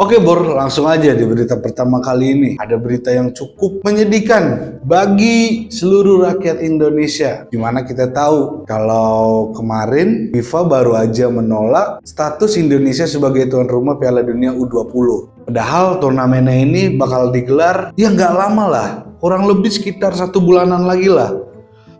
Oke Bor, langsung aja di berita pertama kali ini. Ada berita yang cukup menyedihkan bagi seluruh rakyat Indonesia. Dimana kita tahu kalau kemarin FIFA baru aja menolak status Indonesia sebagai tuan rumah Piala Dunia U20. Padahal turnamennya ini bakal digelar ya nggak lama lah, kurang lebih sekitar 1 bulanan lagi lah.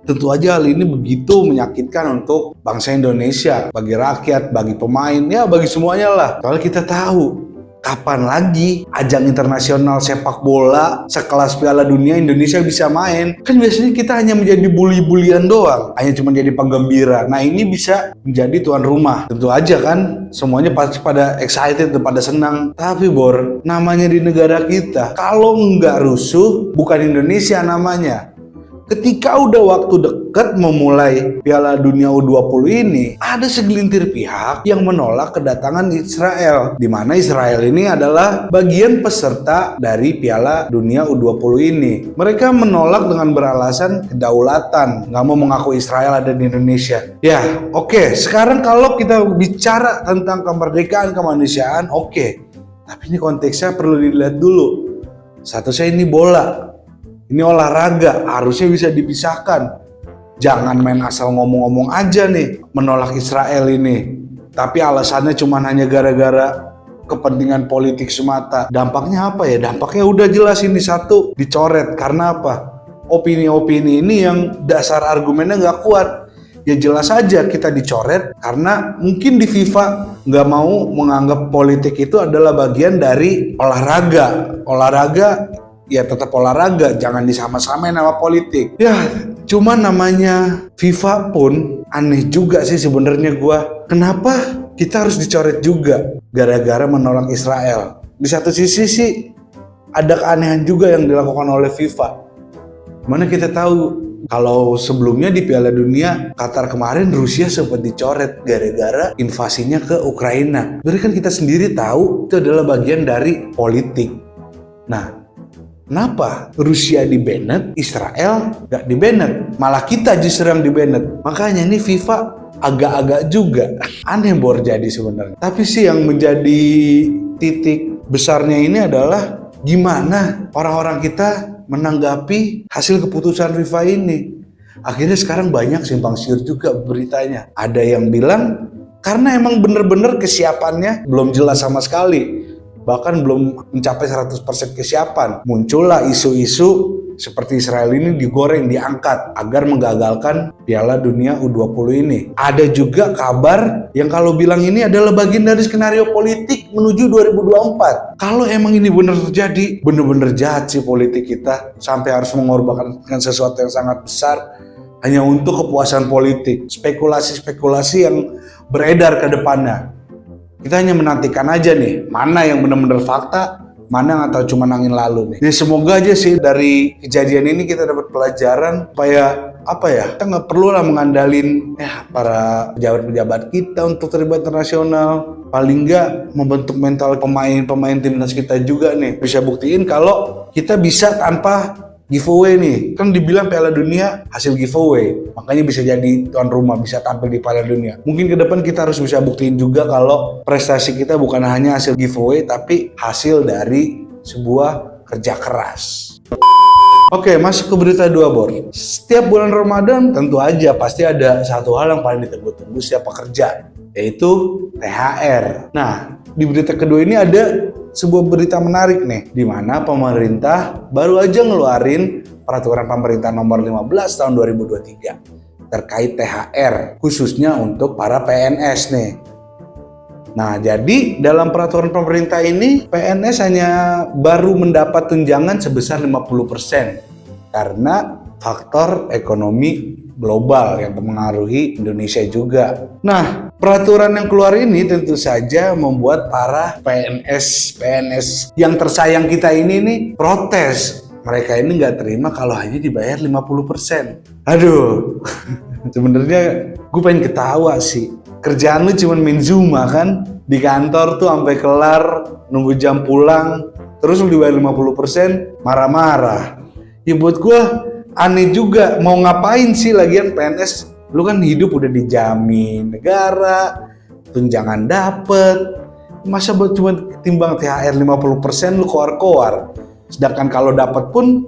Tentu aja hal ini begitu menyakitkan untuk bangsa Indonesia, bagi rakyat, bagi pemain, ya bagi semuanya lah. Soalnya kita tahu kapan lagi ajang internasional sepak bola sekelas Piala Dunia Indonesia bisa main? Kan biasanya kita hanya menjadi bully-bulian doang, hanya cuma jadi penggembira. Nah ini bisa menjadi tuan rumah. Tentu aja kan semuanya pasti pada excited, pada senang. Tapi Bor, namanya di negara kita, kalau nggak rusuh bukan Indonesia namanya. Ketika udah waktu dekat memulai Piala Dunia U20 ini, ada segelintir pihak yang menolak kedatangan Israel. Di mana Israel ini adalah bagian peserta dari Piala Dunia U20 ini. Mereka menolak dengan beralasan kedaulatan, nggak mau mengaku Israel ada di Indonesia. Ya, oke. Sekarang kalau kita bicara tentang kemerdekaan kemanusiaan, oke. Tapi ini konteksnya perlu dilihat dulu. Statusnya ini bola. Ini olahraga, harusnya bisa dipisahkan. Jangan main asal ngomong-ngomong aja nih, menolak Israel ini. Tapi alasannya cuma hanya gara-gara kepentingan politik semata. Dampaknya apa ya? Dampaknya udah jelas ini, satu, dicoret. Karena apa? Opini-opini ini yang dasar argumennya nggak kuat. Ya jelas aja kita dicoret karena mungkin di FIFA nggak mau menganggap politik itu adalah bagian dari olahraga. Olahraga ya tetap olahraga, jangan disama-samain sama politik. Ya, cuma namanya FIFA pun aneh juga sih sebenarnya gua. Kenapa kita harus dicoret juga gara-gara menolak Israel? Di satu sisi sih ada keanehan juga yang dilakukan oleh FIFA. Mana kita tahu kalau sebelumnya di Piala Dunia Qatar kemarin Rusia sempat dicoret gara-gara invasinya ke Ukraina. Berarti kan kita sendiri tahu itu adalah bagian dari politik. Nah, kenapa Rusia di-banned, Israel nggak di-banned? Malah kita justru yang di-banned. Makanya ini FIFA agak-agak juga aneh Bor jadi sebenarnya. Tapi sih yang menjadi titik besarnya ini adalah gimana orang-orang kita menanggapi hasil keputusan FIFA ini. Akhirnya sekarang banyak simpang siur juga beritanya. Ada yang bilang karena emang bener-bener kesiapannya belum jelas sama sekali. Bahkan belum mencapai 100% kesiapan. Muncullah isu-isu seperti Israel ini digoreng, diangkat agar menggagalkan Piala Dunia U20 ini. Ada juga kabar yang kalau bilang ini adalah bagian dari skenario politik menuju 2024. Kalau emang ini benar terjadi, benar-benar jahat sih politik kita sampai harus mengorbankan sesuatu yang sangat besar hanya untuk kepuasan politik. Spekulasi-spekulasi yang beredar ke depannya. Kita hanya menantikan aja nih, mana yang benar-benar fakta, mana yang atau cuma angin lalu nih. Jadi semoga aja sih dari kejadian ini kita dapat pelajaran supaya apa ya, kita nggak perlu lah mengandalin para pejabat-pejabat kita untuk terlibat internasional. Paling nggak membentuk mental pemain timnas kita juga nih. Bisa buktiin kalau kita bisa tanpa giveaway nih, kan dibilang Piala Dunia hasil giveaway, makanya bisa jadi tuan rumah, bisa tampil di Piala Dunia. Mungkin ke depan kita harus bisa buktiin juga kalau prestasi kita bukan hanya hasil giveaway, tapi hasil dari sebuah kerja keras. Oke, masuk ke berita 2 Bor. Setiap bulan Ramadan tentu aja pasti ada satu hal yang paling ditunggu-tunggu setiap pekerja, yaitu THR. Nah, di berita kedua ini ada sebuah berita menarik nih, di mana pemerintah baru aja ngeluarin peraturan pemerintah nomor 15 tahun 2023 terkait THR khususnya untuk para PNS nih. Nah, jadi dalam peraturan pemerintah ini PNS hanya baru mendapat tunjangan sebesar 50% karena faktor ekonomi global yang mempengaruhi Indonesia juga. Nah, peraturan yang keluar ini tentu saja membuat para PNS yang tersayang kita ini nih protes. Mereka ini nggak terima kalau hanya dibayar 50%. Aduh, sebenarnya gue pengen ketawa sih. Kerjaan lu cuma main Zuma kan? Di kantor tuh sampai kelar, nunggu jam pulang, terus lu dibayar 50%, marah-marah. Ya buat gue aneh juga, mau ngapain sih lagian PNS? Lu kan hidup udah dijamin negara, tunjangan dapet, Masa buat cuma timbang THR 50% lu koar-koar. Sedangkan kalau dapat pun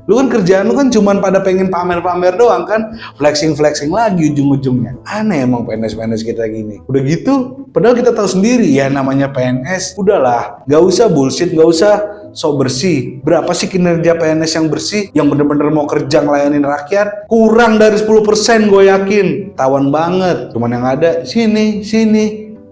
lu kan kerjaan lu kan cuman pada pengen pamer-pamer doang kan, flexing-flexing lagi ujung-ujungnya. Aneh emang PNS-PNS kita gini. Udah gitu, padahal kita tahu sendiri ya namanya PNS. Udahlah, gak usah bullshit, gak usah sok bersih. Berapa sih kinerja PNS yang bersih, yang bener-bener mau kerja ngelayanin rakyat? Kurang dari 10% gue yakin. Tawan banget. Cuman yang ada sini,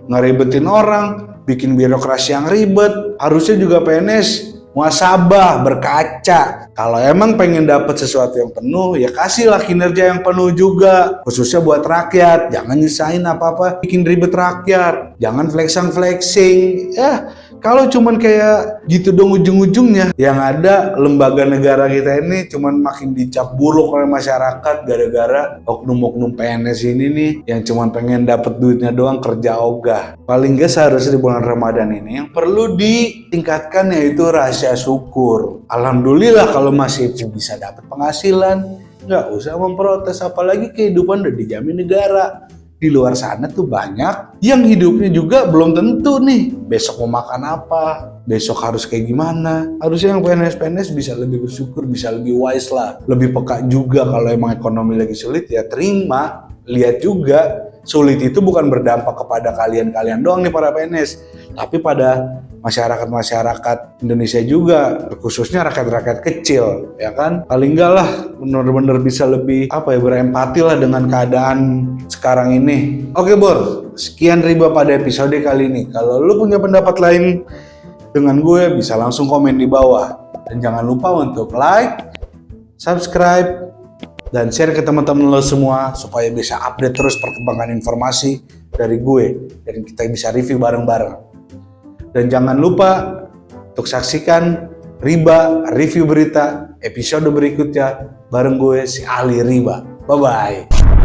ngeribetin orang, bikin birokrasi yang ribet. Harusnya juga PNS muhasabah, berkaca. Kalau emang pengen dapat sesuatu yang penuh, ya kasihlah kinerja yang penuh juga. Khususnya buat rakyat. Jangan nyusahin apa-apa, bikin ribet rakyat. Jangan flexing. Ya, kalau cuman kayak gitu dong ujung-ujungnya, yang ada lembaga negara kita ini cuman makin dicap buruk oleh masyarakat gara-gara oknum-oknum PNS ini nih yang cuman pengen dapat duitnya doang, kerja ogah. Paling gak seharusnya di bulan Ramadan ini yang perlu ditingkatkan yaitu rasa syukur. Alhamdulillah kalau masih bisa dapat penghasilan, nggak usah memprotes, apalagi kehidupan udah dijamin negara. Di luar sana tuh banyak yang hidupnya juga belum tentu nih besok mau makan apa, besok harus kayak gimana. Harusnya yang PNS-PNS bisa lebih bersyukur, bisa lebih wise lah, lebih peka juga. Kalau emang ekonomi lagi sulit ya terima, lihat juga sulit itu bukan berdampak kepada kalian doang nih para PNS, tapi pada masyarakat Indonesia juga, khususnya rakyat-rakyat kecil, ya kan? Paling enggak lah bener-bener bisa lebih berempati lah dengan keadaan sekarang ini. Oke Bor, sekian Riba pada episode kali ini. Kalau lu punya pendapat lain dengan gue, bisa langsung komen di bawah. Dan jangan lupa untuk like, subscribe, dan share ke teman-teman lo semua supaya bisa update terus perkembangan informasi dari gue dan kita bisa review bareng-bareng. Dan jangan lupa untuk saksikan Riba Review Berita episode berikutnya bareng gue si Ali Riba. Bye-bye.